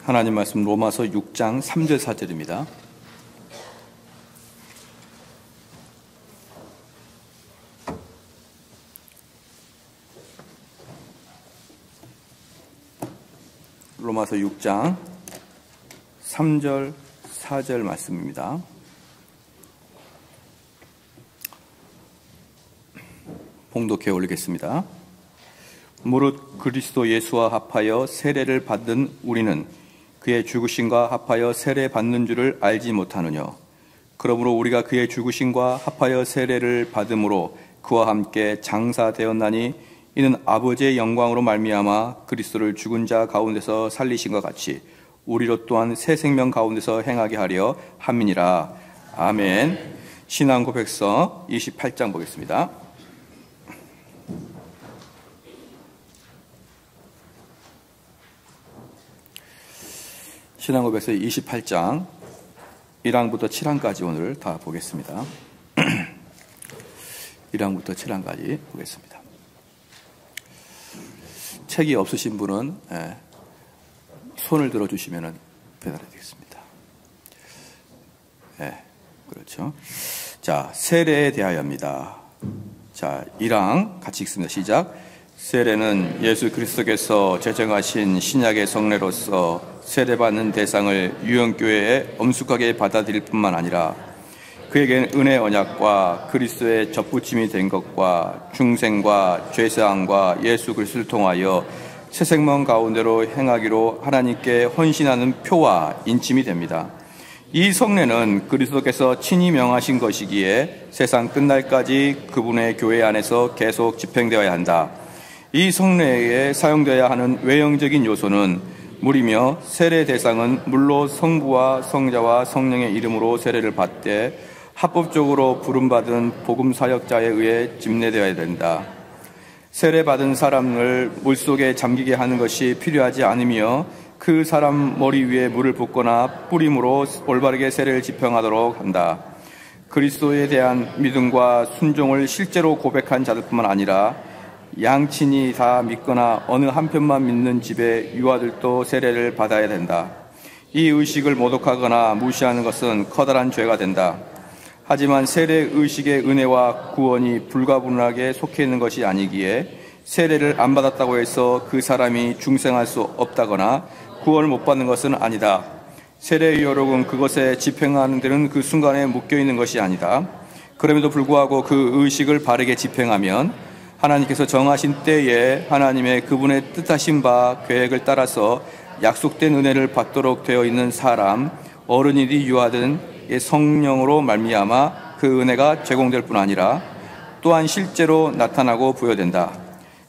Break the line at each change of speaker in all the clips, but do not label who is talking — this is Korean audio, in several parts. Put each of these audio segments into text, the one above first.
하나님 말씀 로마서 6장 3절 4절입니다. 로마서 6장 3절 4절 말씀입니다. 봉독해 올리겠습니다. 무릇 그리스도 예수와 합하여 세례를 받은 우리는 그의 죽으심과 합하여 세례 받는 줄을 알지 못하느냐. 그러므로 우리가 그의 죽으심과 합하여 세례를 받음으로 그와 함께 장사되었나니 이는 아버지의 영광으로 말미암아 그리스도를 죽은 자 가운데서 살리신과 같이 우리로 또한 새 생명 가운데서 행하게 하려 함이니라. 아멘. 신앙고백서 28장 보겠습니다. 신앙고백서 28장 1항부터 7항까지 오늘 다 보겠습니다. 1항부터 7항까지 보겠습니다. 책이 없으신 분은 손을 들어주시면 배달해 드리겠습니다. 그렇죠. 자, 세례에 대하여입니다. 자, 1항 같이 읽습니다. 시작. 세례는 예수 그리스도께서 제정하신 신약의 성례로서 세례받는 대상을 유형교회에 엄숙하게 받아들일 뿐만 아니라 그에겐 은혜 언약과 그리스도의 접붙임이 된 것과 중생과 죄사함과 예수 그리스도를 통하여 새 생명 가운데로 행하기로 하나님께 헌신하는 표와 인침이 됩니다. 이 성례는 그리스도께서 친히 명하신 것이기에 세상 끝날까지 그분의 교회 안에서 계속 집행되어야 한다. 이 성례에 사용되어야 하는 외형적인 요소는 물이며 세례 대상은 물로 성부와 성자와 성령의 이름으로 세례를 받되 합법적으로 부름받은 복음 사역자에 의해 집례되어야 된다. 세례받은 사람을 물속에 잠기게 하는 것이 필요하지 않으며 그 사람 머리 위에 물을 붓거나 뿌림으로 올바르게 세례를 집행하도록 한다. 그리스도에 대한 믿음과 순종을 실제로 고백한 자들뿐만 아니라 양친이 다 믿거나 어느 한편만 믿는 집의 유아들도 세례를 받아야 된다. 이 의식을 모독하거나 무시하는 것은 커다란 죄가 된다. 하지만 세례 의식의 은혜와 구원이 불가분하게 속해 있는 것이 아니기에 세례를 안 받았다고 해서 그 사람이 중생할 수 없다거나 구원을 못 받는 것은 아니다. 세례의 여력은 그것에 집행하는 데는 그 순간에 묶여 있는 것이 아니다. 그럼에도 불구하고 그 의식을 바르게 집행하면 하나님께서 정하신 때에 하나님의 그분의 뜻하신 바 계획을 따라서 약속된 은혜를 받도록 되어 있는 사람, 어른이든 유아든 성령으로 말미암아 그 은혜가 제공될 뿐 아니라 또한 실제로 나타나고 부여된다.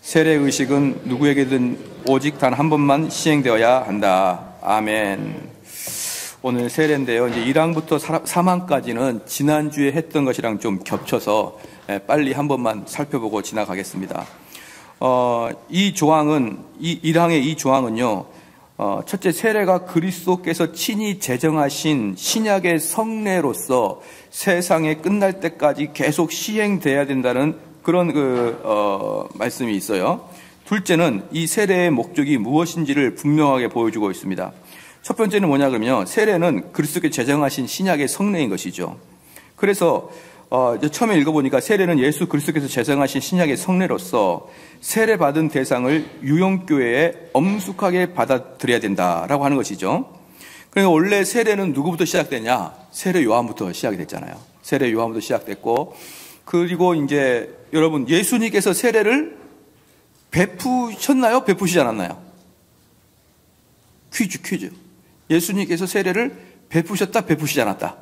세례의식은 누구에게든 오직 단 한 번만 시행되어야 한다. 아멘. 오늘 세례인데요. 이제 1항부터 3항까지는 지난주에 했던 것이랑 좀 겹쳐서 빨리 한 번만 살펴보고 지나가겠습니다. 이 조항은, 이 1항의 이 조항은요, 첫째, 세례가 그리스도께서 친히 제정하신 신약의 성례로서 세상에 끝날 때까지 계속 시행돼야 된다는 그런 말씀이 있어요. 둘째는 이 세례의 목적이 무엇인지를 분명하게 보여주고 있습니다. 첫 번째는 뭐냐 그러면 세례는 그리스도께서 제정하신 신약의 성례인 것이죠. 그래서 처음에 읽어보니까 세례는 예수 그리스도께서 제정하신 신약의 성례로서 세례받은 대상을 유형교회에 엄숙하게 받아들여야 된다라고 하는 것이죠. 그러니까 원래 세례는 누구부터 시작되냐? 세례 요한부터 시작이 됐잖아요. 세례 요한부터 시작됐고, 그리고 이제 여러분 예수님께서 세례를 베푸셨나요? 베푸시지 않았나요? 퀴즈. 예수님께서 세례를 베푸셨다? 베푸시지 않았다?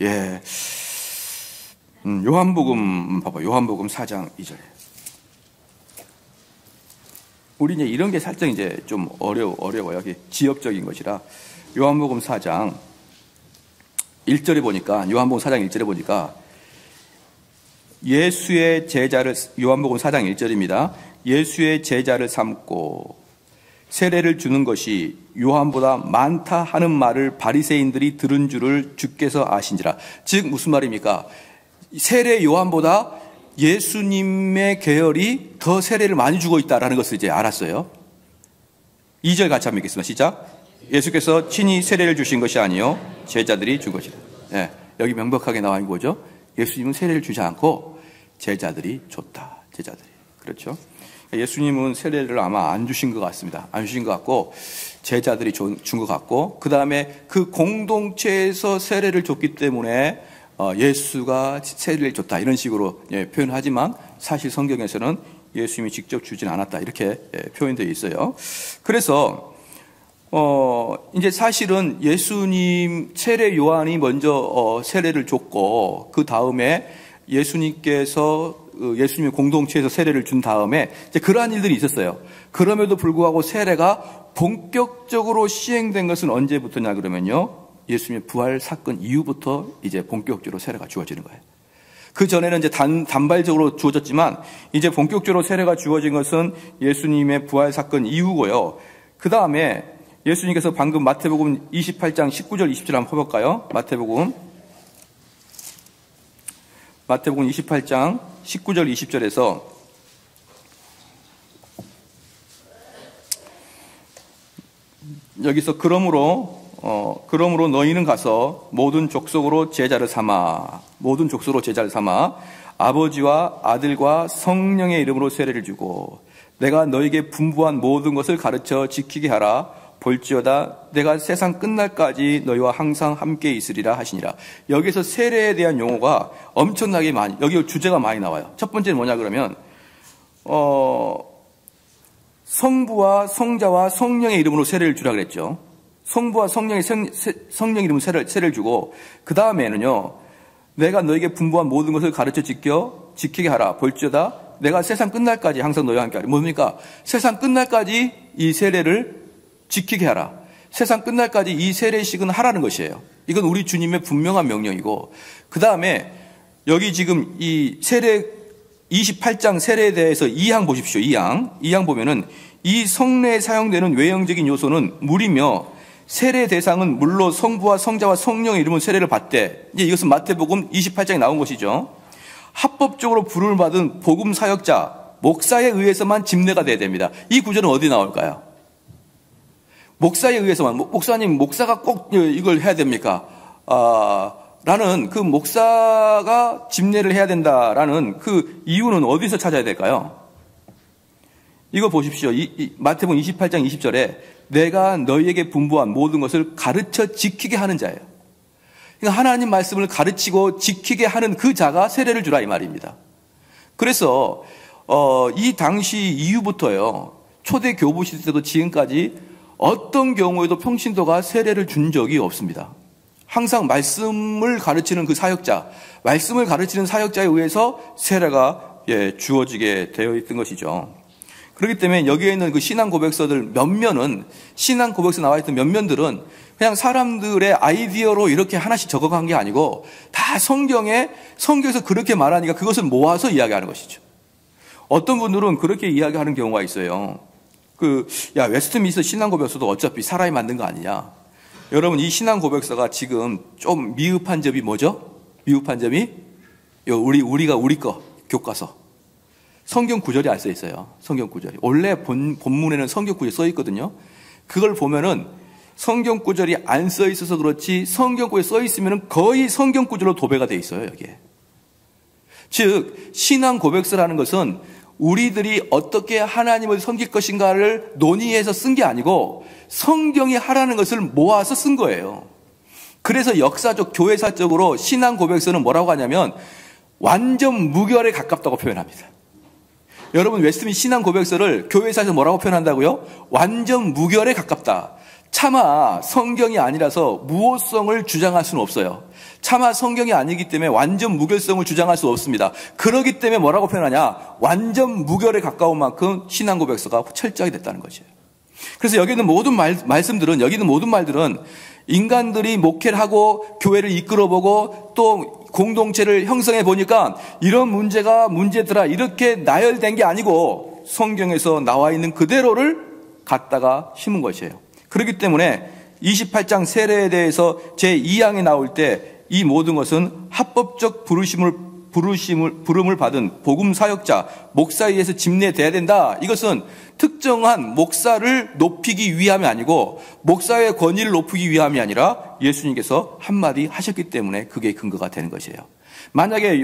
예. 요한복음 봐봐. 요한복음 4장 2절에. 우리 이제 이런 게 살짝 이제 좀 어려워요. 이게 지역적인 것이라. 요한복음 4장 1절에 보니까, 요한복음 4장 1절에 보니까 예수의 제자를, 요한복음 4장 1절입니다. 예수의 제자를 삼고 세례를 주는 것이 요한보다 많다 하는 말을 바리새인들이 들은 줄을 주께서 아신지라. 즉 무슨 말입니까? 세례 요한보다 예수님의 계열이 더 세례를 많이 주고 있다라는 것을 이제 알았어요. 2절 같이 한번 읽겠습니다. 시작. 예수께서 친히 세례를 주신 것이 아니요 제자들이 준 것이다. 예, 여기 명백하게 나와 있는 거죠. 예수님은 세례를 주지 않고 제자들이 줬다. 제자들이. 그렇죠. 예수님은 세례를 아마 안 주신 것 같습니다. 안 주신 것 같고 제자들이 준 것 같고, 그 다음에 그 공동체에서 세례를 줬기 때문에 예수가 세례를 줬다 이런 식으로 표현하지만 사실 성경에서는 예수님이 직접 주진 않았다 이렇게 표현되어 있어요. 그래서 이제 사실은 예수님 세례 요한이 먼저 세례를 줬고, 그 다음에 예수님께서 예수님의 공동체에서 세례를 준 다음에 이제 그러한 일들이 있었어요. 그럼에도 불구하고 세례가 본격적으로 시행된 것은 언제부터냐 그러면요, 예수님의 부활 사건 이후부터 이제 본격적으로 세례가 주어지는 거예요. 그 전에는 이제 단발적으로 주어졌지만 이제 본격적으로 세례가 주어진 것은 예수님의 부활 사건 이후고요. 그 다음에 예수님께서 방금 마태복음 28장 19절 20절 한번 해볼까요? 마태복음 28장 19절 20절에서 여기서 그러므로 너희는 가서 모든 족속으로 제자를 삼아 아버지와 아들과 성령의 이름으로 세례를 주고 내가 너에게 분부한 모든 것을 가르쳐 지키게 하라. 볼지어다 내가 세상 끝날까지 너희와 항상 함께 있으리라 하시니라. 여기서 세례에 대한 용어가 엄청나게 많이, 여기 주제가 많이 나와요. 첫 번째는 뭐냐 그러면 성부와 성자와 성령의 이름으로 세례를 주라 그랬죠. 성부와 성령 이름으로 세례를 주고, 그 다음에는요, 내가 너에게 분부한 모든 것을 가르쳐 지키게 하라. 볼지어다 내가 세상 끝날까지 항상 너희와 함께 하리. 뭡니까? 세상 끝날까지 이 세례를 지키게 하라. 세상 끝날까지 이 세례식은 하라는 것이에요. 이건 우리 주님의 분명한 명령이고, 그 다음에 여기 지금 이 세례 28장 세례에 대해서 2항 보십시오. 2항 보면은 이 성례에 사용되는 외형적인 요소는 물이며 세례 대상은 물로 성부와 성자와 성령의 이름으로 세례를 받되, 이제 이것은 마태복음 28장에 나온 것이죠. 합법적으로 부름을 받은 복음 사역자, 목사에 의해서만 집례가 돼야 됩니다. 이 구절은 어디 나올까요? 목사에 의해서만, 목사님, 목사가 꼭 이걸 해야 됩니까? 라는 그 목사가 집례를 해야 된다라는 그 이유는 어디서 찾아야 될까요? 이거 보십시오. 마태복음 28장 20절에 내가 너희에게 분부한 모든 것을 가르쳐 지키게 하는 자예요. 그러니까 하나님 말씀을 가르치고 지키게 하는 그 자가 세례를 주라 이 말입니다. 그래서 이 당시 이후부터요, 초대 교부 시대 때도 지금까지 어떤 경우에도 평신도가 세례를 준 적이 없습니다. 항상 말씀을 가르치는 그 사역자, 말씀을 가르치는 사역자에 의해서 세례가 주어지게 되어 있던 것이죠. 그렇기 때문에 여기에 있는 그 신앙 고백서들 몇면은, 신앙 고백서 나와 있던 몇면들은 그냥 사람들의 아이디어로 이렇게 하나씩 적어간 게 아니고 다 성경에서 그렇게 말하니까 그것을 모아서 이야기하는 것이죠. 어떤 분들은 그렇게 이야기하는 경우가 있어요. 웨스트민스터 신앙 고백서도 어차피 사람이 만든 거 아니냐. 여러분, 이 신앙 고백서가 지금 좀 미흡한 점이 뭐죠? 미흡한 점이 우리가 우리 거 교과서 성경 구절이 안 써 있어요. 성경 구절이 원래 본문에는 성경 구절이 써 있거든요. 그걸 보면은 성경 구절이 안 써 있어서 그렇지 성경 구절이 써 있으면은 거의 성경 구절로 도배가 돼 있어요. 여기에. 즉 신앙 고백서라는 것은 우리들이 어떻게 하나님을 섬길 것인가를 논의해서 쓴 게 아니고 성경이 하라는 것을 모아서 쓴 거예요. 그래서 역사적 교회사적으로 신앙 고백서는 뭐라고 하냐면 완전 무결에 가깝다고 표현합니다. 여러분, 웨스트민스터 신앙 고백서를 교회사에서 뭐라고 표현한다고요? 완전 무결에 가깝다. 차마 성경이 아니라서 무호성을 주장할 수는 없어요. 차마 성경이 아니기 때문에 완전 무결성을 주장할 수 없습니다. 그렇기 때문에 뭐라고 표현하냐? 완전 무결에 가까운 만큼 신앙 고백서가 철저하게 됐다는 것이에요. 그래서 여기 있는 모든 말들은 인간들이 목회를 하고 교회를 이끌어보고 또 공동체를 형성해 보니까 이런 문제더라 이렇게 나열된 게 아니고 성경에서 나와 있는 그대로를 갖다가 심은 것이에요. 그렇기 때문에 28장 세례에 대해서 제2항에 나올 때 이 모든 것은 합법적 부르심을 부름을 받은 복음 사역자, 목사에 의해서 집례돼야 된다. 이것은 특정한 목사를 높이기 위함이 아니고 목사의 권위를 높이기 위함이 아니라 예수님께서 한마디 하셨기 때문에 그게 근거가 되는 것이에요. 만약에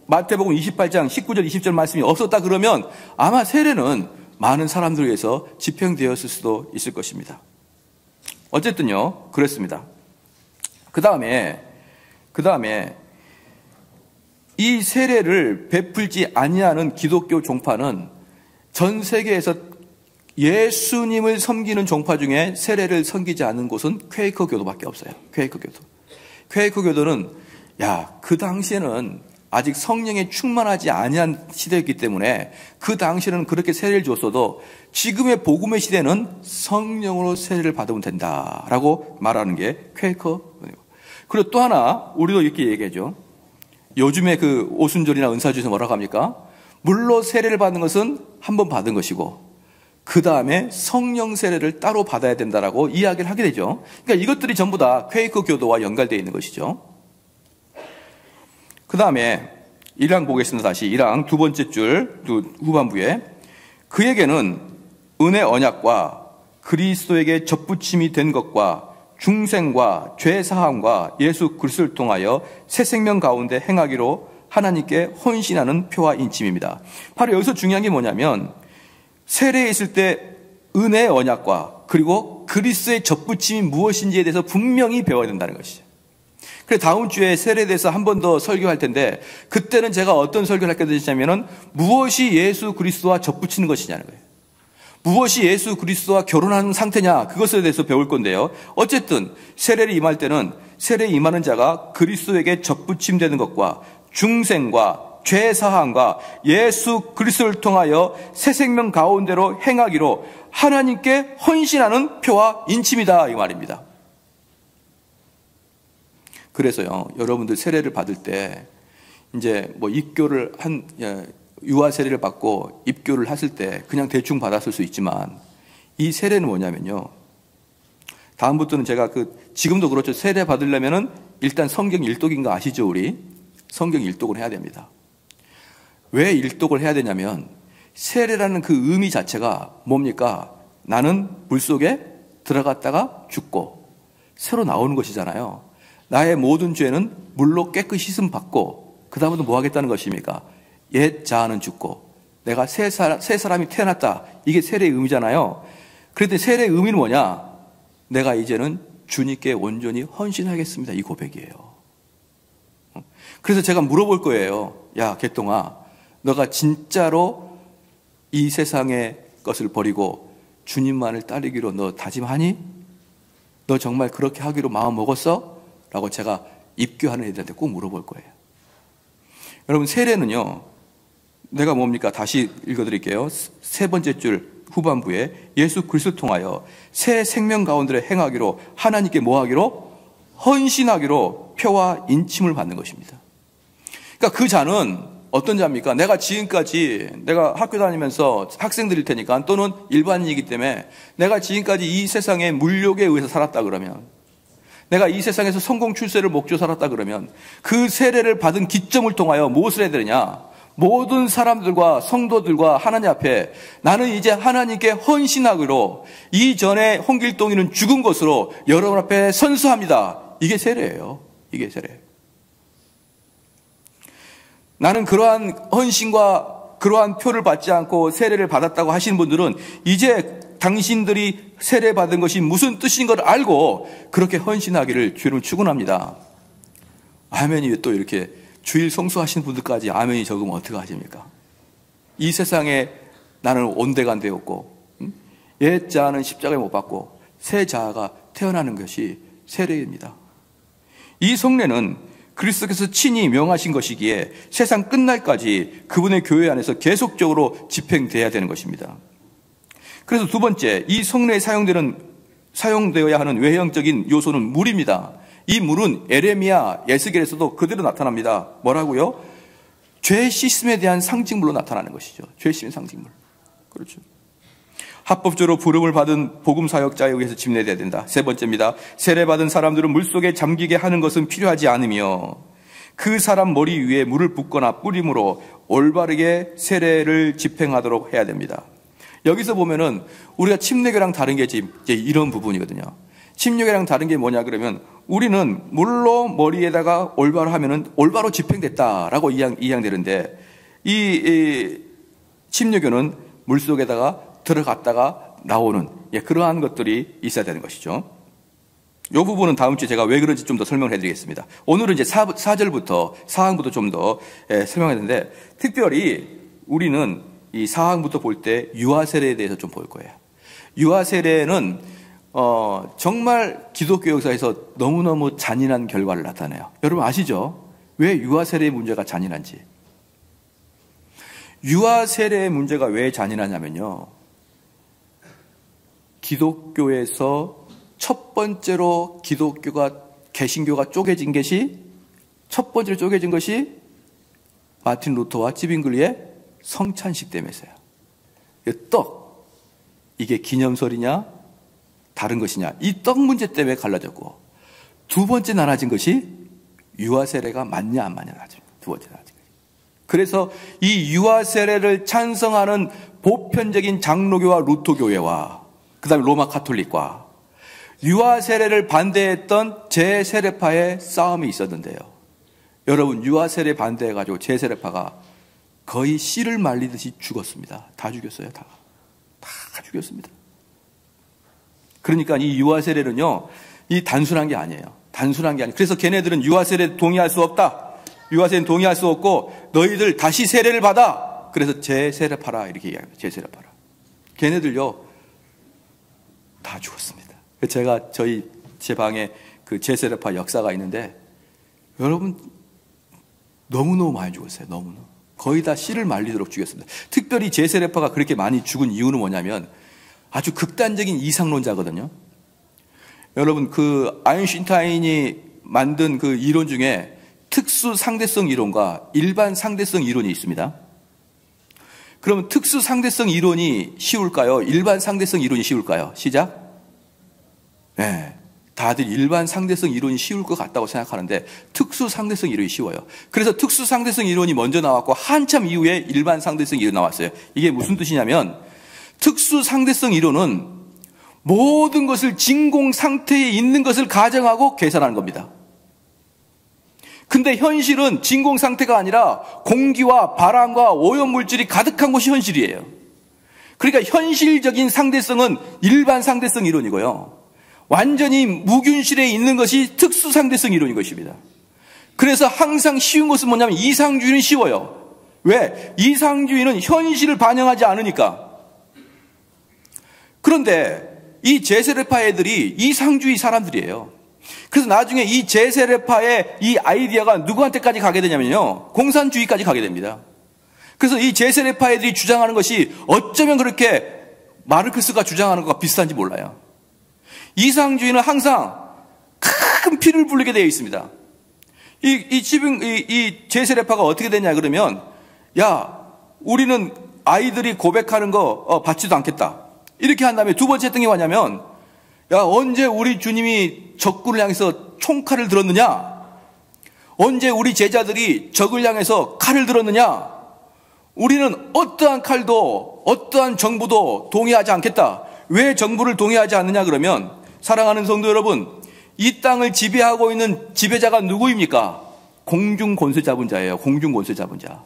마태복음 28장 19절 20절 말씀이 없었다 그러면 아마 세례는 많은 사람들에 의해서 집행되었을 수도 있을 것입니다. 어쨌든요, 그렇습니다. 그 다음에 이 세례를 베풀지 아니하는 기독교 종파는 전 세계에서 예수님을 섬기는 종파 중에 세례를 섬기지 않는 곳은 퀘이커 교도밖에 없어요. 퀘이커 교도는 그 당시에는 아직 성령에 충만하지 아니한 시대였기 때문에 그 당시에는 그렇게 세례를 줬어도 지금의 복음의 시대는 성령으로 세례를 받으면 된다라고 말하는 게 퀘이커. 그리고 또 하나 우리도 이렇게 얘기하죠. 요즘에 그 오순절이나 은사주에서 뭐라고 합니까? 물로 세례를 받는 것은 한 번 받은 것이고 그 다음에 성령 세례를 따로 받아야 된다라고 이야기를 하게 되죠. 그러니까 이것들이 전부 다 퀘이커 교도와 연관되어 있는 것이죠. 그 다음에 1항 보겠습니다. 다시 1항 두 번째 줄 후반부에 그에게는 은혜 언약과 그리스도에게 접붙임이 된 것과 중생과 죄사함과 예수 그리스도를 통하여 새 생명 가운데 행하기로 하나님께 헌신하는 표와 인침입니다. 바로 여기서 중요한 게 뭐냐면 세례에 있을 때 은혜의 언약과 그리고 그리스도의 접붙임이 무엇인지에 대해서 분명히 배워야 된다는 것이죠. 그래서 다음 주에 세례에 대해서 한 번 더 설교할 텐데 그때는 제가 어떤 설교를 하게 되냐면은 무엇이 예수 그리스도와 접붙이는 것이냐는 거예요. 무엇이 예수 그리스도와 결혼하는 상태냐 그것에 대해서 배울 건데요. 어쨌든 세례를 임할 때는 세례에 임하는 자가 그리스도에게 접붙임되는 것과 중생과 죄사함과 예수 그리스도를 통하여 새 생명 가운데로 행하기로 하나님께 헌신하는 표와 인침이다 이 말입니다. 그래서요, 여러분들 세례를 받을 때 이제 뭐 입교를 유아 세례를 받고 입교를 했을 때 그냥 대충 받았을 수 있지만 이 세례는 뭐냐면요. 다음부터는 제가 지금도 그렇죠. 세례 받으려면은 일단 성경 일독인 거 아시죠, 우리? 성경 일독을 해야 됩니다. 왜 일독을 해야 되냐면 세례라는 그 의미 자체가 뭡니까? 나는 물속에 들어갔다가 죽고 새로 나오는 것이잖아요. 나의 모든 죄는 물로 깨끗이 씻음 받고 그 다음부터 뭐 하겠다는 것입니까? 옛 자아는 죽고 내가 새 사람이 태어났다. 이게 세례의 의미잖아요. 그런데 세례의 의미는 뭐냐? 내가 이제는 주님께 온전히 헌신하겠습니다. 이 고백이에요. 그래서 제가 물어볼 거예요. 야, 개똥아, 너가 진짜로 이 세상의 것을 버리고 주님만을 따르기로 너 다짐하니? 너 정말 그렇게 하기로 마음 먹었어? 라고 제가 입교하는 애들한테 꼭 물어볼 거예요. 여러분, 세례는요, 내가 뭡니까? 다시 읽어드릴게요. 세 번째 줄 후반부에 예수 그리스도를 통하여 새 생명 가운데 행하기로 하나님께 뭐 하기로? 헌신하기로 표와 인침을 받는 것입니다. 그러니까 그 자는 어떤 자입니까? 내가 학교 다니면서 학생들일 테니까 또는 일반인이기 때문에 내가 지금까지 이 세상의 물욕에 의해서 살았다 그러면 내가 이 세상에서 성공 출세를 목표 살았다 그러면 그 세례를 받은 기점을 통하여 무엇을 해야 되느냐? 모든 사람들과 성도들과 하나님 앞에 나는 이제 하나님께 헌신하기로 이전에 홍길동이는 죽은 것으로 여러분 앞에 선서합니다. 이게 세례예요. 이게 세례. 나는 그러한 헌신과 그러한 표를 받지 않고 세례를 받았다고 하시는 분들은 이제 당신들이 세례받은 것이 무슨 뜻인 걸 알고 그렇게 헌신하기를 주님을 축원합니다. 아멘이 또 이렇게 주일 성수하시는 분들까지 아멘이 적으면 어떻게 하십니까? 이 세상에 나는 온데간데 없고 옛 자아는 십자가에 못 박고 새 자아가 태어나는 것이 세례입니다. 이 성례는 그리스도께서 친히 명하신 것이기에 세상 끝날까지 그분의 교회 안에서 계속적으로 집행돼야 되는 것입니다. 그래서 두 번째, 이 성례에 사용되어야 하는 외형적인 요소는 물입니다. 이 물은 에레미야, 에스겔에서도 그대로 나타납니다. 뭐라고요? 죄 씻음에 대한 상징물로 나타나는 것이죠. 죄 씻음의 상징물. 그렇죠. 합법적으로 부름을 받은 복음 사역자에 의해서 집례돼야 된다. 세 번째입니다. 세례받은 사람들은 물속에 잠기게 하는 것은 필요하지 않으며 그 사람 머리 위에 물을 붓거나 뿌림으로 올바르게 세례를 집행하도록 해야 됩니다. 여기서 보면은 우리가 침례교랑 다른 게 이제 이런 부분이거든요. 침례교랑 다른 게 뭐냐 그러면 우리는 물로 머리에다가 올바로 하면은 올바로 집행됐다라고 이양되는데 이 침례교는 물속에다가 들어갔다가 나오는 그러한 것들이 있어야 되는 것이죠. 이 부분은 다음 주에 제가 왜 그런지 좀 더 설명을 해드리겠습니다. 오늘은 이제 4절부터 4항부터 좀 더 설명했는데 특별히 우리는 이 4항부터 볼 때 유아세례에 대해서 좀 볼 거예요. 유아세례는 정말 기독교 역사에서 너무너무 잔인한 결과를 나타내요. 여러분 아시죠? 왜 유아세례의 문제가 잔인한지. 유아세례의 문제가 왜 잔인하냐면요. 기독교에서 첫 번째로 개신교가 쪼개진 것이 첫 번째로 쪼개진 것이 마틴 루터와 찌빙글리의 성찬식 때문에서요. 이게 기념설이냐 다른 것이냐 이 떡 문제 때문에 갈라졌고 두 번째 나눠진 것이 유아세례가 맞냐 안 맞냐 두 번째 나눠진 것이. 그래서 이 유아세례를 찬성하는 보편적인 장로교와 루터교회와 그 다음에 로마 카톨릭과 유아세례를 반대했던 제세례파의 싸움이 있었는데요. 여러분 유아세례 반대해가지고 제세례파가 거의 씨를 말리듯이 죽었습니다. 다 죽였어요. 다 죽였습니다. 그러니까 이 유아세례는요, 이 단순한 게 아니에요. 그래서 걔네들은 유아세례 동의할 수 없다. 유아세례는 동의할 수 없고 너희들 다시 세례를 받아. 그래서 제세례파라 이렇게 이야기합니다. 제세례파라. 걔네들요 다 죽었습니다. 제가 제 방에 그 제세례파 역사가 있는데 여러분 너무너무 많이 죽었어요. 너무너무. 거의 다 씨를 말리도록 죽였습니다. 특별히 제세례파가 그렇게 많이 죽은 이유는 뭐냐면 아주 극단적인 이상론자거든요. 여러분 그 아인슈타인이 만든 그 이론 중에 특수 상대성 이론과 일반 상대성 이론이 있습니다. 그러면 특수 상대성 이론이 쉬울까요? 일반 상대성 이론이 쉬울까요? 시작. 네, 다들 일반 상대성 이론이 쉬울 것 같다고 생각하는데 특수 상대성 이론이 쉬워요. 그래서 특수 상대성 이론이 먼저 나왔고 한참 이후에 일반 상대성 이론이 나왔어요. 이게 무슨 뜻이냐면 특수 상대성 이론은 모든 것을 진공 상태에 있는 것을 가정하고 계산하는 겁니다. 근데 현실은 진공 상태가 아니라 공기와 바람과 오염물질이 가득한 것이 현실이에요. 그러니까 현실적인 상대성은 일반 상대성 이론이고요. 완전히 무균실에 있는 것이 특수상대성 이론인 것입니다. 그래서 항상 쉬운 것은 뭐냐면 이상주의는 쉬워요. 왜? 이상주의는 현실을 반영하지 않으니까. 그런데 이 제세례파 애들이 이상주의 사람들이에요. 그래서 나중에 이 제세례파의 이 아이디어가 누구한테까지 가게 되냐면요. 공산주의까지 가게 됩니다. 그래서 이 제세례파 애들이 주장하는 것이 어쩌면 그렇게 마르크스가 주장하는 것과 비슷한지 몰라요. 이상주의는 항상 큰 피를 불리게 되어 있습니다. 이 제세례파가 어떻게 되냐 그러면 우리는 아이들이 고백하는 거 받지도 않겠다. 이렇게 한 다음에 두 번째 했던 게 뭐냐면 언제 우리 주님이 적군을 향해서 총칼을 들었느냐? 언제 우리 제자들이 적을 향해서 칼을 들었느냐? 우리는 어떠한 칼도 어떠한 정부도 동의하지 않겠다. 왜 정부를 동의하지 않느냐 그러면 사랑하는 성도 여러분, 이 땅을 지배하고 있는 지배자가 누구입니까? 공중 권세 잡은 자예요. 공중 권세 잡은 자.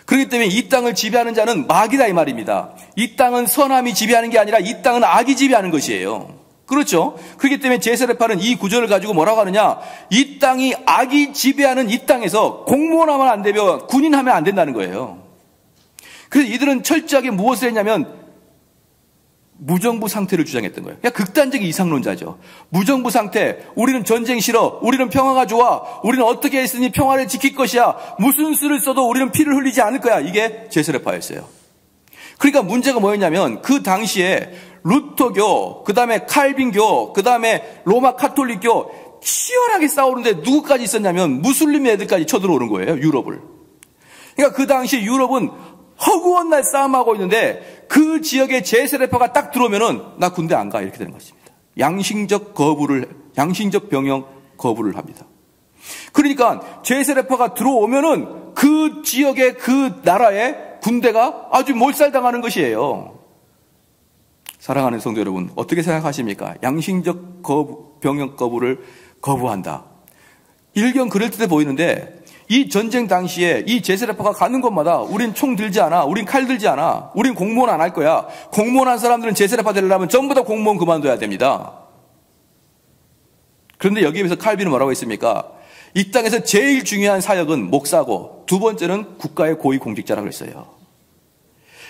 그렇기 때문에 이 땅을 지배하는 자는 마귀다 이 말입니다. 이 땅은 선함이 지배하는 게 아니라 이 땅은 악이 지배하는 것이에요. 그렇죠? 그렇기 때문에 제세례파는 이 구절을 가지고 뭐라고 하느냐? 이 땅이 악이 지배하는 이 땅에서 공무원하면 안 되며 군인하면 안 된다는 거예요. 그래서 이들은 철저하게 무엇을 했냐면 무정부 상태를 주장했던 거예요. 그냥 극단적인 이상론자죠. 무정부 상태, 우리는 전쟁 싫어, 우리는 평화가 좋아, 우리는 어떻게 했으니 평화를 지킬 것이야, 무슨 수를 써도 우리는 피를 흘리지 않을 거야. 이게 제세례파였어요. 그러니까 문제가 뭐였냐면 그 당시에 루터교, 그 다음에 칼빈교, 그 다음에 로마 카톨릭교 치열하게 싸우는데 누구까지 있었냐면 무슬림 애들까지 쳐들어오는 거예요. 유럽을. 그러니까 그 당시 유럽은 허구한 날 싸움하고 있는데 그 지역에 제세례파가 딱 들어오면은 나 군대 안 가 이렇게 되는 것입니다. 양심적 병영 거부를 합니다. 그러니까 제세례파가 들어오면은 그 지역의 그 나라의 군대가 아주 몰살당하는 것이에요. 사랑하는 성도 여러분, 어떻게 생각하십니까? 양심적 병역 거부를 거부한다. 일견 그럴듯해 보이는데 이 전쟁 당시에 이 제세례파가 가는 곳마다 우린 총 들지 않아, 우린 칼 들지 않아, 우린 공무원 안 할 거야. 공무원 한 사람들은 제세례파 되려면 전부 다 공무원 그만둬야 됩니다. 그런데 여기에서 칼빈은 뭐라고 했습니까? 이 땅에서 제일 중요한 사역은 목사고 두 번째는 국가의 고위공직자라고 했어요.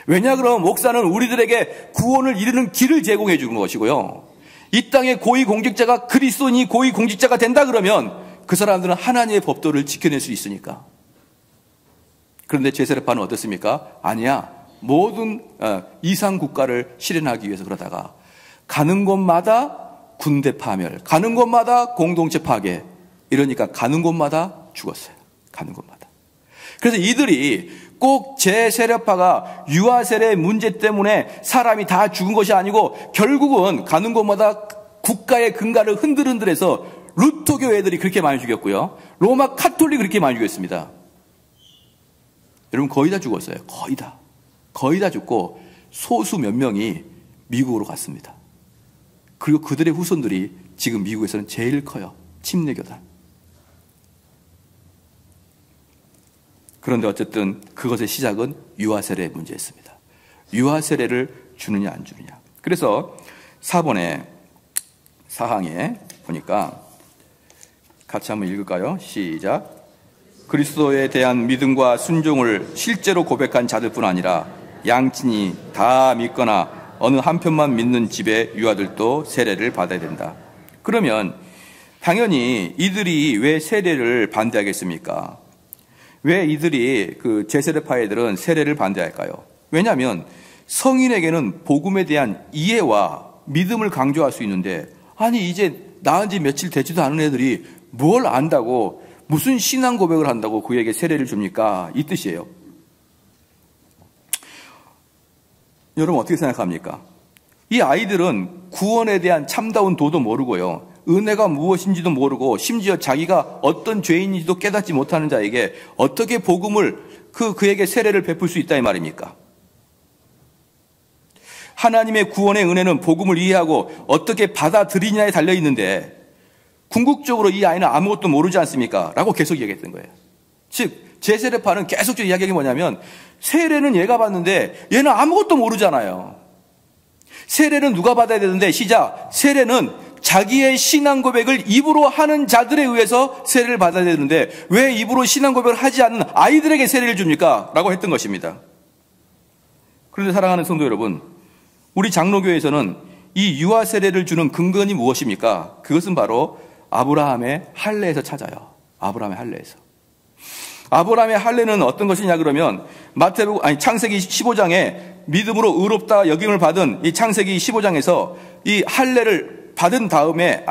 왜냐 그러면 목사는 우리들에게 구원을 이루는 길을 제공해 주는 것이고요. 이 땅의 고위공직자가 그리스도인이 고위공직자가 된다 그러면 그 사람들은 하나님의 법도를 지켜낼 수 있으니까. 그런데 제세례파는 어떻습니까? 아니야. 모든 이상 국가를 실현하기 위해서 그러다가 가는 곳마다 군대 파멸, 가는 곳마다 공동체 파괴, 이러니까 가는 곳마다 죽었어요. 가는 곳마다. 그래서 이들이 꼭 제세례파가 유아세례 문제 때문에 사람이 다 죽은 것이 아니고 결국은 가는 곳마다 국가의 근간을 흔들흔들해서 루터교 애들이 그렇게 많이 죽였고요. 로마 카톨릭이 그렇게 많이 죽였습니다. 여러분 거의 다 죽었어요. 거의 다 죽고 소수 몇 명이 미국으로 갔습니다. 그리고 그들의 후손들이 지금 미국에서는 제일 커요. 침례교단. 그런데 어쨌든 그것의 시작은 유아세례 문제였습니다. 유아세례를 주느냐 안 주느냐. 그래서 4번에 사항에 보니까 같이 한번 읽을까요? 시작. 그리스도에 대한 믿음과 순종을 실제로 고백한 자들뿐 아니라 양친이 다 믿거나 어느 한편만 믿는 집의 유아들도 세례를 받아야 된다. 그러면 당연히 이들이 왜 세례를 반대하겠습니까? 왜 이들이 그 제세례파 애들은 세례를 반대할까요? 왜냐하면 성인에게는 복음에 대한 이해와 믿음을 강조할 수 있는데 아니 이제 낳은 지 며칠 되지도 않은 애들이 뭘 안다고 무슨 신앙 고백을 한다고 그에게 세례를 줍니까? 이 뜻이에요. 여러분 어떻게 생각합니까? 이 아이들은 구원에 대한 참다운 도도 모르고요. 은혜가 무엇인지도 모르고 심지어 자기가 어떤 죄인인지도 깨닫지 못하는 자에게 어떻게 복음을 그에게 세례를 베풀 수 있다 이 말입니까? 하나님의 구원의 은혜는 복음을 이해하고 어떻게 받아들이냐에 달려있는데 궁극적으로 이 아이는 아무것도 모르지 않습니까? 라고 계속 얘기했던 거예요. 즉 제세례파는 계속적으로 이야기한 게 뭐냐면 세례는 얘가 받는데 얘는 아무것도 모르잖아요. 세례는 누가 받아야 되는데 시작. 세례는 자기의 신앙 고백을 입으로 하는 자들에 의해서 세례를 받아야 되는데 왜 입으로 신앙 고백을 하지 않는 아이들에게 세례를 줍니까? 라고 했던 것입니다. 그런데 사랑하는 성도 여러분, 우리 장로교에서는 이 유아 세례를 주는 근거는 무엇입니까? 그것은 바로 아브라함의 할례에서 찾아요. 아브라함의 할례에서. 아브라함의 할례는 어떤 것이냐 그러면 창세기 15장에 믿음으로 의롭다 여김을 받은 이 창세기 15장에서 이 할례를 받은 다음에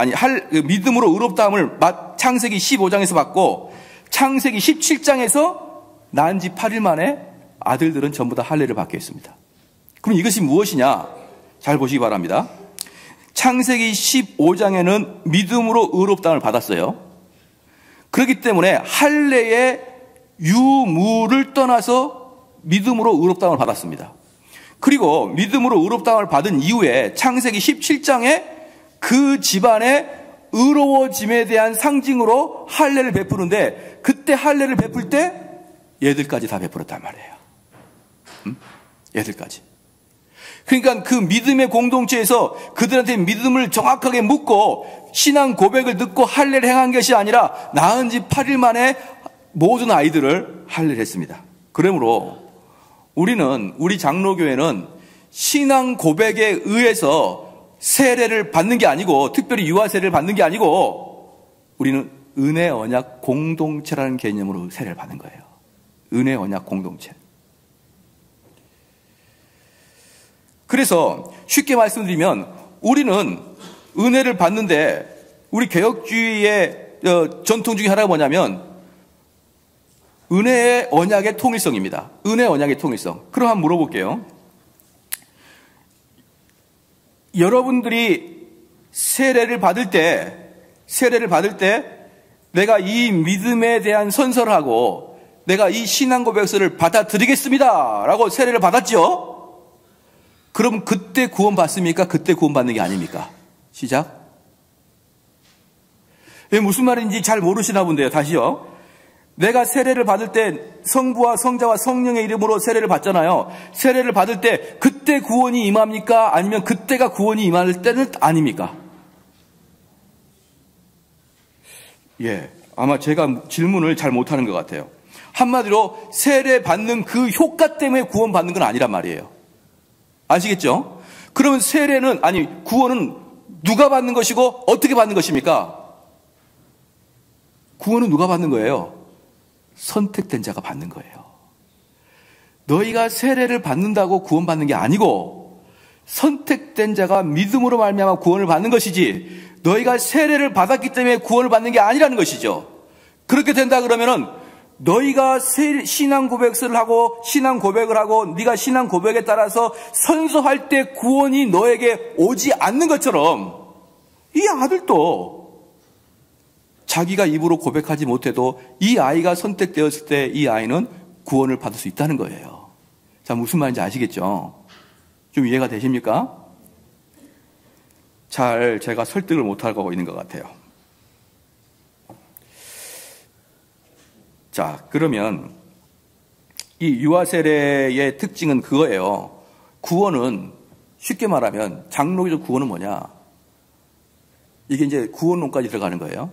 믿음으로 의롭다함을 창세기 15장에서 받고 창세기 17장에서 낳은 지 8일 만에 아들들은 전부 다 할례를 받게 했습니다. 그럼 이것이 무엇이냐? 잘 보시기 바랍니다. 창세기 15장에는 믿음으로 의롭다함을 받았어요. 그렇기 때문에 할례의 유무를 떠나서 믿음으로 의롭다함을 받았습니다. 그리고 믿음으로 의롭다함을 받은 이후에 창세기 17장에 그 집안의 의로워짐에 대한 상징으로 할례를 베푸는데 그때 할례를 베풀 때 얘들까지 다 베풀었단 말이에요. 얘들까지. 그러니까 그 믿음의 공동체에서 그들한테 믿음을 정확하게 묻고 신앙 고백을 듣고 할례를 행한 것이 아니라 낳은 지 8일 만에 모든 아이들을 할례를 했습니다. 그러므로 우리 장로교회는 신앙 고백에 의해서 세례를 받는 게 아니고 특별히 유아 세례를 받는 게 아니고 우리는 은혜 언약 공동체라는 개념으로 세례를 받는 거예요. 은혜 언약 공동체. 그래서 쉽게 말씀드리면 우리는 은혜를 받는데 우리 개혁주의의 전통 중에 하나가 뭐냐면 은혜의 언약의 통일성입니다. 은혜의 언약의 통일성. 그럼 한번 물어볼게요. 여러분들이 세례를 받을 때 내가 이 믿음에 대한 선서를 하고 내가 이 신앙 고백서를 받아들이겠습니다 라고 세례를 받았죠. 그럼 그때 구원 받습니까? 그때 구원 받는 게 아닙니까? 시작. 무슨 말인지 잘 모르시나 본데요. 다시요. 내가 세례를 받을 때 성부와 성자와 성령의 이름으로 세례를 받잖아요. 세례를 받을 때 그때 구원이 임합니까? 아니면 그때가 구원이 임할 때는 아닙니까? 예, 아마 제가 질문을 잘 못하는 것 같아요. 한마디로 세례 받는 그 효과 때문에 구원 받는 건 아니란 말이에요. 아시겠죠? 그러면 구원은 누가 받는 것이고 어떻게 받는 것입니까? 구원은 누가 받는 거예요? 선택된 자가 받는 거예요. 너희가 세례를 받는다고 구원받는 게 아니고 선택된 자가 믿음으로 말미암아 구원을 받는 것이지 너희가 세례를 받았기 때문에 구원을 받는 게 아니라는 것이죠. 그렇게 된다 그러면은 너희가 신앙 고백을 하고 네가 신앙 고백에 따라서 선서할 때 구원이 너에게 오지 않는 것처럼 이 아들도 자기가 입으로 고백하지 못해도 이 아이가 선택되었을 때 이 아이는 구원을 받을 수 있다는 거예요. 자, 무슨 말인지 아시겠죠? 좀 이해가 되십니까? 잘 제가 설득을 못하고 있는 것 같아요. 자, 그러면 이 유아 세례의 특징은 그거예요. 구원은 쉽게 말하면 장로교적 구원은 뭐냐? 이게 이제 구원론까지 들어가는 거예요.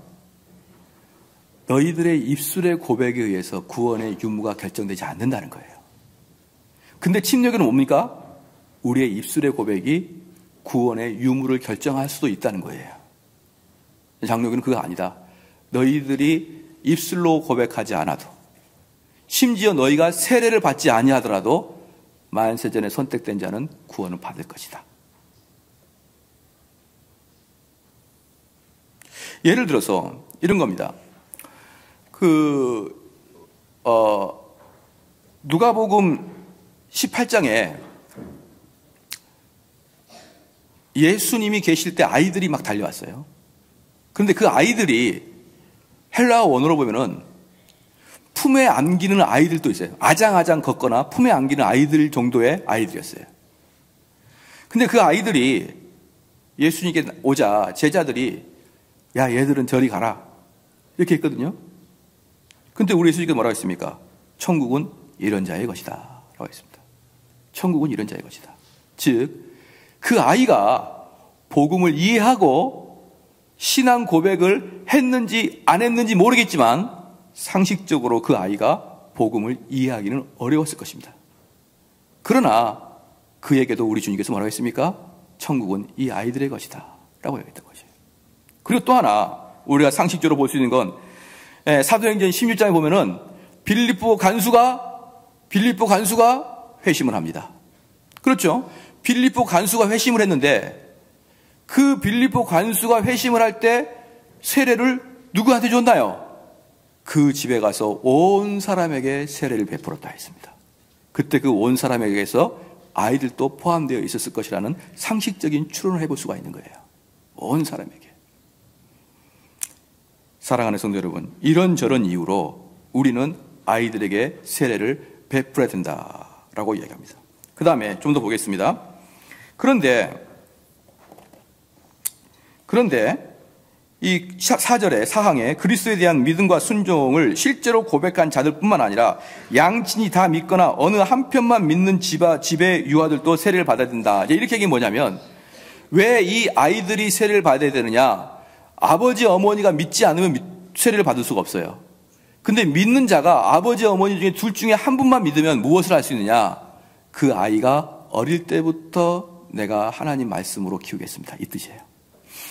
너희들의 입술의 고백에 의해서 구원의 유무가 결정되지 않는다는 거예요. 근데 침례교는 뭡니까? 우리의 입술의 고백이 구원의 유무를 결정할 수도 있다는 거예요. 장로교는 그거 아니다. 너희들이 입술로 고백하지 않아도 심지어 너희가 세례를 받지 아니하더라도 만세전에 선택된 자는 구원을 받을 것이다. 예를 들어서 이런 겁니다. 누가복음 18장에 예수님이 계실 때 아이들이 막 달려왔어요. 그런데 그 아이들이 헬라어 원어로 보면은 품에 안기는 아이들도 있어요. 아장아장 걷거나 품에 안기는 아이들 정도의 아이들이었어요. 근데 그 아이들이 예수님께 오자 제자들이 야, 얘들은 저리 가라 이렇게 했거든요. 근데 우리 예수님께서 뭐라고 했습니까? 천국은 이런 자의 것이다 라고 했습니다. 천국은 이런 자의 것이다. 즉 그 아이가 복음을 이해하고 신앙 고백을 했는지 안 했는지 모르겠지만 상식적으로 그 아이가 복음을 이해하기는 어려웠을 것입니다. 그러나 그에게도 우리 주님께서 뭐라고 했습니까? 천국은 이 아이들의 것이다 라고 얘기했던 거죠. 그리고 또 하나 우리가 상식적으로 볼 수 있는 건 사도행전 16장에 보면은 빌립보 간수가 회심을 합니다. 그렇죠? 빌립보 간수가 회심을 했는데 그 빌립보 간수가 회심을 할 때 세례를 누구한테 줬나요? 그 집에 가서 온 사람에게 세례를 베풀었다 했습니다. 그때 그 온 사람에게서 아이들도 포함되어 있었을 것이라는 상식적인 추론을 해볼 수가 있는 거예요. 온 사람에게. 사랑하는 성도 여러분, 이런저런 이유로 우리는 아이들에게 세례를 베풀어야 된다라고 이야기합니다. 그 다음에 좀 더 보겠습니다. 그런데 이 4절에 사항에 그리스도에 대한 믿음과 순종을 실제로 고백한 자들뿐만 아니라 양친이 다 믿거나 어느 한편만 믿는 집의 유아들도 세례를 받아야 된다. 이렇게 얘기는 뭐냐면 왜 이 아이들이 세례를 받아야 되느냐? 아버지 어머니가 믿지 않으면 세례를 받을 수가 없어요. 근데 믿는 자가 아버지 어머니 중에 둘 중에 한 분만 믿으면 무엇을 할 수 있느냐? 그 아이가 어릴 때부터 내가 하나님 말씀으로 키우겠습니다. 이 뜻이에요.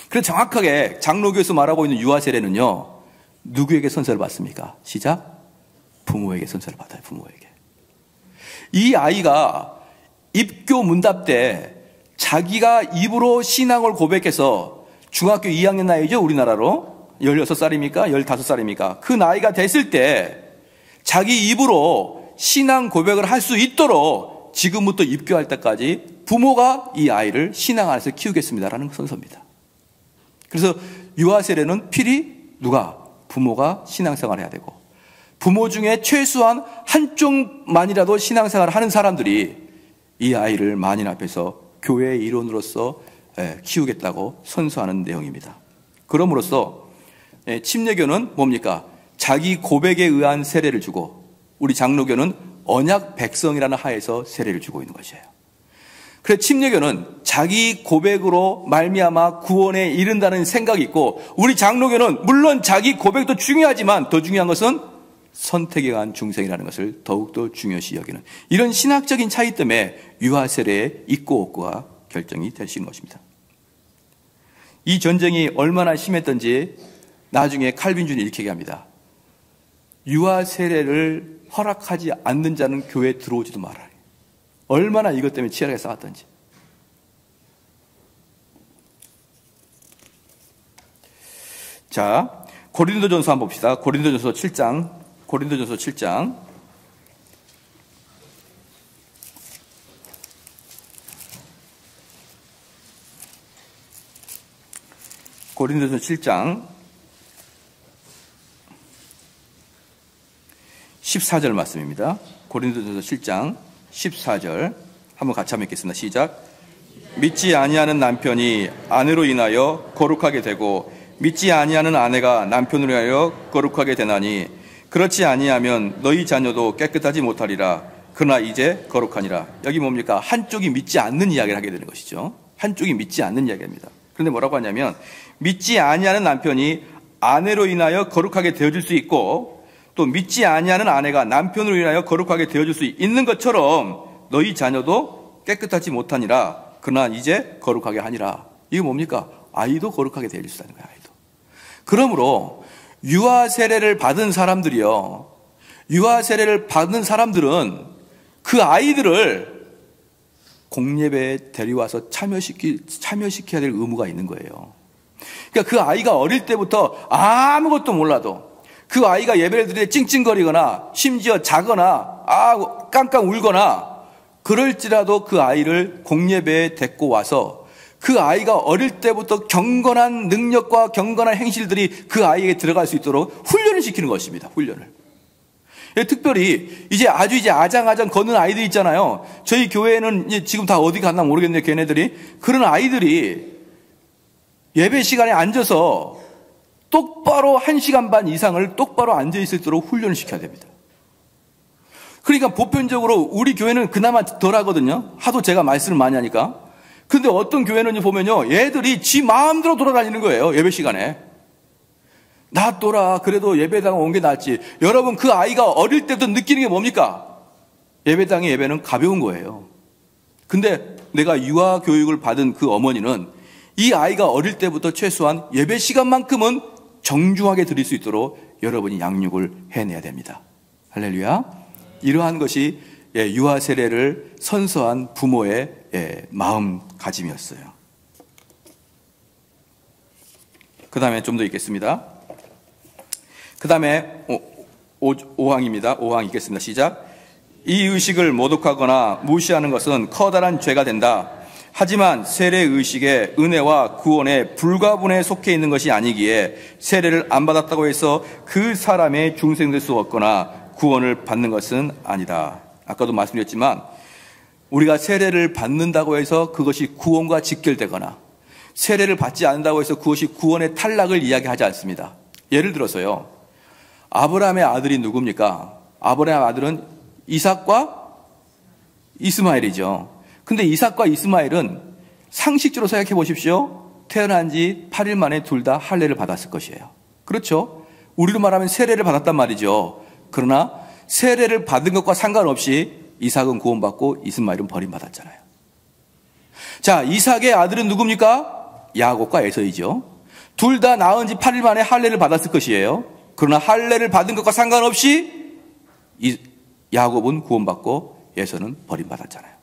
그래서 정확하게 장로교에서 말하고 있는 유아 세례는요, 누구에게 선서를 받습니까? 시작. 부모에게 선서를 받아요. 부모에게. 이 아이가 입교 문답 때 자기가 입으로 신앙을 고백해서 중학교 2학년 나이죠, 우리나라로. 16살입니까? 15살입니까? 그 나이가 됐을 때 자기 입으로 신앙 고백을 할 수 있도록 지금부터 입교할 때까지 부모가 이 아이를 신앙 안에서 키우겠습니다라는 선서입니다. 그래서 유아 세례는 필히 누가? 부모가 신앙생활을 해야 되고, 부모 중에 최소한 한쪽만이라도 신앙생활을 하는 사람들이 이 아이를 만인 앞에서 교회의 일원으로서 키우겠다고 선서하는 내용입니다. 그럼으로써 침례교는 뭡니까? 자기 고백에 의한 세례를 주고, 우리 장로교는 언약 백성이라는 하에서 세례를 주고 있는 것이에요. 그래서 침례교는 자기 고백으로 말미암아 구원에 이른다는 생각이 있고, 우리 장로교는 물론 자기 고백도 중요하지만 더 중요한 것은 선택에 관한 중생이라는 것을 더욱더 중요시 여기는, 이런 신학적인 차이 때문에 유아 세례의 있고 없고가 결정이 되시는 것입니다. 이 전쟁이 얼마나 심했던지 나중에 칼빈주는 이렇게 얘기합니다. 유아 세례를 허락하지 않는 자는 교회에 들어오지도 말아요. 얼마나 이것 때문에 치열하게 싸웠던지. 자, 고린도전서 한번 봅시다. 고린도전서 7장. 고린도전서 7장. 고린도전서 7장 14절 말씀입니다. 고린도전서 7장 14절 한번 같이 한번 읽겠습니다. 시작. 믿지 아니하는 남편이 아내로 인하여 거룩하게 되고 믿지 아니하는 아내가 남편으로 인하여 거룩하게 되나니 그렇지 아니하면 너희 자녀도 깨끗하지 못하리라. 그러나 이제 거룩하니라. 여기 뭡니까? 한쪽이 믿지 않는 이야기를 하게 되는 것이죠. 한쪽이 믿지 않는 이야기입니다. 그런데 뭐라고 하냐면 믿지 아니하는 남편이 아내로 인하여 거룩하게 되어질 수 있고 또 믿지 아니하는 아내가 남편으로 인하여 거룩하게 되어질 수 있는 것처럼 너희 자녀도 깨끗하지 못하니라. 그러나 이제 거룩하게 하니라. 이게 뭡니까? 아이도 거룩하게 되어질 수 있다는 거예요. 아이도. 그러므로 유아 세례를 받은 사람들이요, 유아 세례를 받은 사람들은 그 아이들을 공예배에 데려와서 참여시켜야 될 의무가 있는 거예요. 그러니까 그 아이가 어릴 때부터 아무것도 몰라도 그 아이가 예배를 드릴 때 찡찡거리거나 심지어 자거나 깡깡 울거나 그럴지라도 그 아이를 공예배에 데리고 와서 그 아이가 어릴 때부터 경건한 능력과 경건한 행실들이 그 아이에게 들어갈 수 있도록 훈련을 시키는 것입니다. 훈련을. 특별히 이제 아장아장 걷는 아이들 있잖아요. 저희 교회는 이제 지금 다 어디 갔나 모르겠네요. 걔네들이. 그런 아이들이 예배 시간에 앉아서 똑바로 1시간 반 이상을 똑바로 앉아 있을 수 있도록 훈련을 시켜야 됩니다. 그러니까 보편적으로 우리 교회는 그나마 덜 하거든요. 하도 제가 말씀을 많이 하니까. 근데 어떤 교회는 보면요, 얘들이 지 마음대로 돌아다니는 거예요. 예배 시간에. 놔둬라. 그래도 예배당 온 게 낫지. 여러분, 그 아이가 어릴 때부터 느끼는 게 뭡니까? 예배당의 예배는 가벼운 거예요. 근데 내가 유아 교육을 받은 그 어머니는 이 아이가 어릴 때부터 최소한 예배 시간만큼은 정중하게 드릴 수 있도록 여러분이 양육을 해내야 됩니다. 할렐루야. 이러한 것이 유아 세례를 선서한 부모의 마음가짐이었어요. 그 다음에 좀 더 읽겠습니다. 그 다음에 5항입니다. 5항 읽겠습니다. 시작. 이 의식을 모독하거나 무시하는 것은 커다란 죄가 된다. 하지만 세례 의식의 은혜와 구원의 불가분에 속해 있는 것이 아니기에 세례를 안 받았다고 해서 그 사람의 중생될 수 없거나 구원을 받는 것은 아니다. 아까도 말씀드렸지만 우리가 세례를 받는다고 해서 그것이 구원과 직결되거나 세례를 받지 않는다고 해서 그것이 구원의 탈락을 이야기하지 않습니다. 예를 들어서요, 아브라함의 아들이 누굽니까? 아브라함의 아들은 이삭과 이스마엘이죠. 근데 이삭과 이스마엘은 상식적으로 생각해 보십시오. 태어난 지 8일 만에 둘 다 할례를 받았을 것이에요. 그렇죠? 우리로 말하면 세례를 받았단 말이죠. 그러나 세례를 받은 것과 상관없이 이삭은 구원받고 이스마엘은 버림받았잖아요. 자, 이삭의 아들은 누굽니까? 야곱과 에서이죠. 둘 다 낳은 지 8일 만에 할례를 받았을 것이에요. 그러나 할례를 받은 것과 상관없이 야곱은 구원받고 에서는 버림받았잖아요.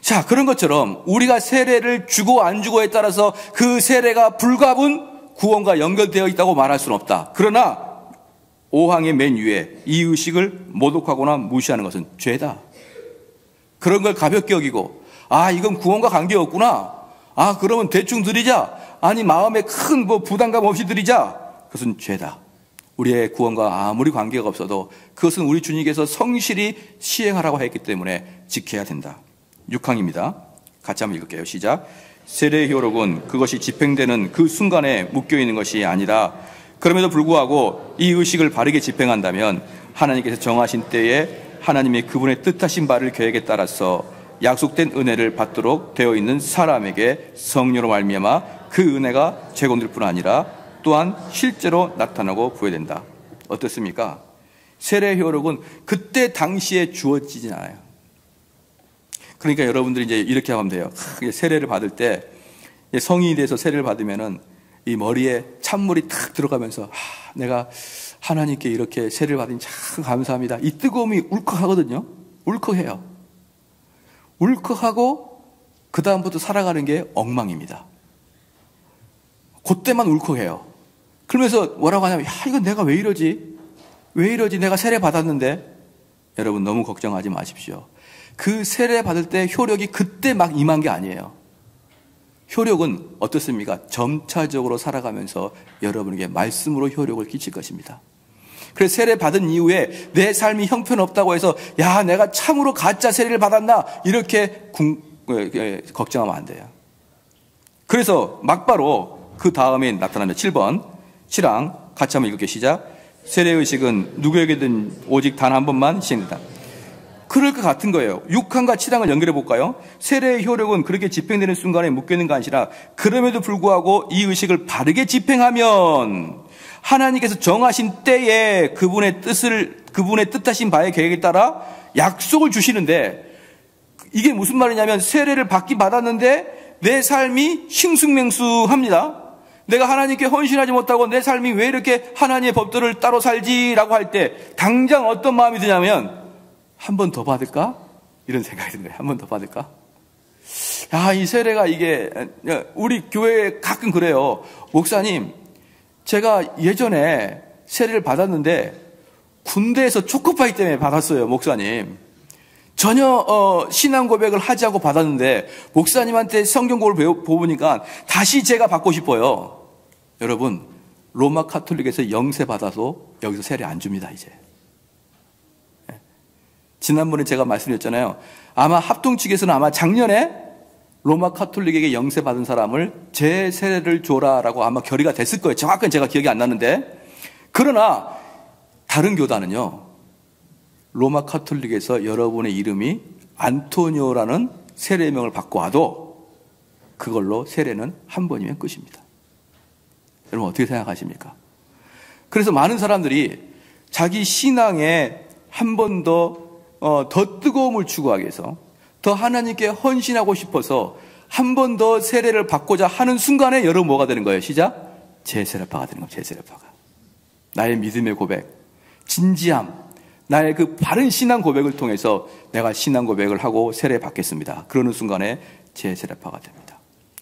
자, 그런 것처럼 우리가 세례를 주고 안 주고에 따라서 그 세례가 불가분 구원과 연결되어 있다고 말할 수는 없다. 그러나 5항의 맨 위에 이 의식을 모독하거나 무시하는 것은 죄다. 그런 걸 가볍게 여기고 이건 구원과 관계없구나. 그러면 대충 드리자. 아니 마음에 큰 부담감 없이 드리자. 그것은 죄다. 우리의 구원과 아무리 관계가 없어도 그것은 우리 주님께서 성실히 시행하라고 했기 때문에 지켜야 된다. 6항입니다. 같이 한번 읽을게요. 시작. 세례의 효력은 그것이 집행되는 그 순간에 묶여있는 것이 아니라 그럼에도 불구하고 이 의식을 바르게 집행한다면 하나님께서 정하신 때에 하나님이 그분의 뜻하신 바를 계획에 따라서 약속된 은혜를 받도록 되어 있는 사람에게 성령으로 말미암아 그 은혜가 제공될 뿐 아니라 또한 실제로 나타나고 부여된다. 어떻습니까? 세례의 효력은 그때 당시에 주어지진 않아요. 그러니까 여러분들이 이제 이렇게 하면 돼요. 세례를 받을 때 성인이 돼서 세례를 받으면은 이 머리에 찬물이 탁 들어가면서 내가 하나님께 이렇게 세례를 받으니 참 감사합니다. 이 뜨거움이 울컥하거든요. 울컥해요. 울컥하고 그 다음부터 살아가는 게 엉망입니다. 그때만 울컥해요. 그러면서 뭐라고 하냐면 이건 내가 왜 이러지? 왜 이러지? 내가 세례 받았는데. 여러분 너무 걱정하지 마십시오. 그 세례 받을 때 효력이 그때 막 임한 게 아니에요. 효력은 어떻습니까? 점차적으로 살아가면서 여러분에게 말씀으로 효력을 끼칠 것입니다. 그래서 세례 받은 이후에 내 삶이 형편없다고 해서 내가 참으로 가짜 세례를 받았나 이렇게 걱정하면 안 돼요. 그래서 막바로 그 다음에 나타나는 7번 신앙 같이 한번 읽을게요. 시작. 세례의식은 누구에게든 오직 단 한 번만 시행된다. 그럴 것 같은 거예요. 6항과 7항을 연결해 볼까요? 세례의 효력은 그렇게 집행되는 순간에 묶여있는 게 아니라 그럼에도 불구하고 이 의식을 바르게 집행하면 하나님께서 정하신 때에 그분의 뜻하신 바의 계획에 따라 약속을 주시는데 이게 무슨 말이냐면 세례를 받긴 받았는데 내 삶이 싱숭맹숭합니다. 내가 하나님께 헌신하지 못하고 내 삶이 왜 이렇게 하나님의 법도를 따로 살지라고 할 때 당장 어떤 마음이 드냐면 한 번 더 받을까? 이런 생각이 드는 거예요. 한 번 더 받을까? 이 세례가 이게 우리 교회에 가끔 그래요. 목사님, 제가 예전에 세례를 받았는데 군대에서 초코파이 때문에 받았어요. 목사님. 전혀 신앙 고백을 하지 않고 받았는데 목사님한테 성경고를 보니까 다시 제가 받고 싶어요. 여러분, 로마 카톨릭에서 영세 받아서 여기서 세례 안 줍니다. 이제. 지난번에 제가 말씀드렸잖아요. 아마 합동 측에서는 아마 작년에 로마 카톨릭에게 영세 받은 사람을 제 세례를 줘라라고 아마 결의가 됐을 거예요. 정확한 제가 기억이 안 나는데. 그러나 다른 교단은요. 로마 카톨릭에서 여러분의 이름이 안토니오라는 세례명을 받고 와도 그걸로 세례는 한 번이면 끝입니다. 여러분 어떻게 생각하십니까? 그래서 많은 사람들이 자기 신앙에 한 번 더 뜨거움을 추구하기 위해서 더 하나님께 헌신하고 싶어서 한 번 더 세례를 받고자 하는 순간에 여러분 뭐가 되는 거예요? 시작. 제세례파가 되는 거예요. 제세례파가. 나의 믿음의 고백, 진지함, 나의 그 바른 신앙 고백을 통해서 내가 신앙 고백을 하고 세례 받겠습니다. 그러는 순간에 제세례파가 됩니다.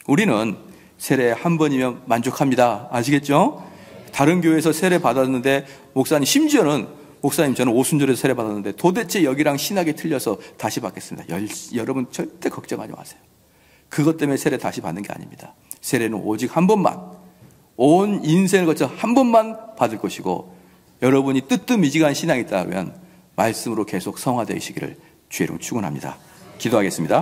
우리는 세례 한 번이면 만족합니다. 아시겠죠? 다른 교회에서 세례 받았는데 목사님, 심지어는 목사님 저는 오순절에서 세례 받았는데 도대체 여기랑 신학이 틀려서 다시 받겠습니다. 여러분 절대 걱정하지 마세요. 그것 때문에 세례 다시 받는 게 아닙니다. 세례는 오직 한 번만, 온 인생을 거쳐 한 번만 받을 것이고 여러분이 뜨뜻미지근한 신앙이 있다면 말씀으로 계속 성화되시기를 주의 이름으로 축원합니다. 기도하겠습니다.